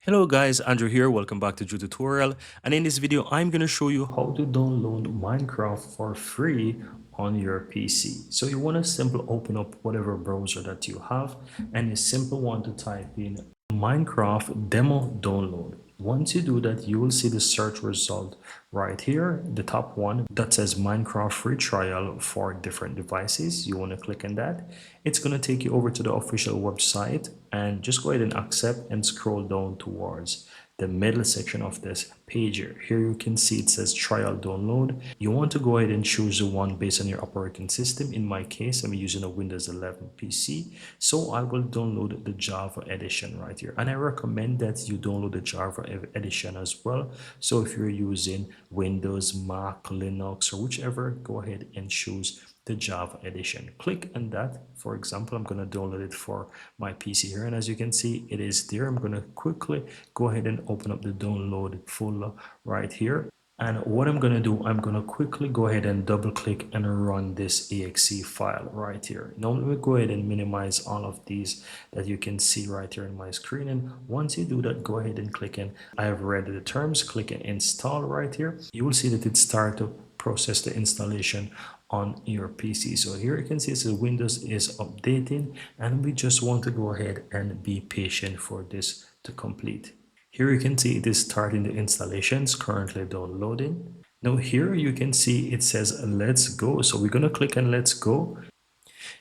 Hello guys, Andrew here. Welcome back to Drew Tutorial, and in this video I'm going to show you how to download Minecraft for free on your PC. So you want to simply open up whatever browser that you have, and you simply want to type in Minecraft demo download. Once you do that, you will see the search result right here, the top one that says Minecraft free trial for different devices. You want to click on that. It's going to take you over to the official website, and just go ahead and accept and scroll down towards the middle section of this page here. Here you can see it says trial download. You want to go ahead and choose the one based on your operating system. In my case, I'm using a Windows 11 PC, so I will download the Java edition right here, and I recommend that you download the Java edition as well. So if you're using Windows, Mac, Linux, or whichever, go ahead and choose the Java edition. Click on that. For example, I'm going to download it for my PC here, and as you can see, it is there. I'm going to quickly go ahead and open up the download folder right here. And what I'm going to do, I'm going to quickly go ahead and double click and run this exe file right here. Now let me go ahead and minimize all of these that you can see right here in my screen. And once you do that, go ahead and click in I have read the terms, click and install right here. You will see that it started to process the installation on your PC. So here you can see the Windows is updating, and we just want to go ahead and be patient for this to complete. Here you can see it is starting the installations, currently downloading. Now here you can see it says let's go. So we're going to click on let's go.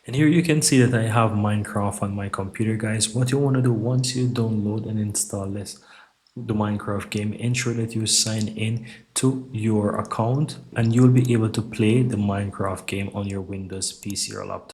And here you can see that I have Minecraft on my computer, guys. What you want to do once you download and install the Minecraft game, ensure that you sign in to your account, and you'll be able to play the Minecraft game on your Windows PC or laptop.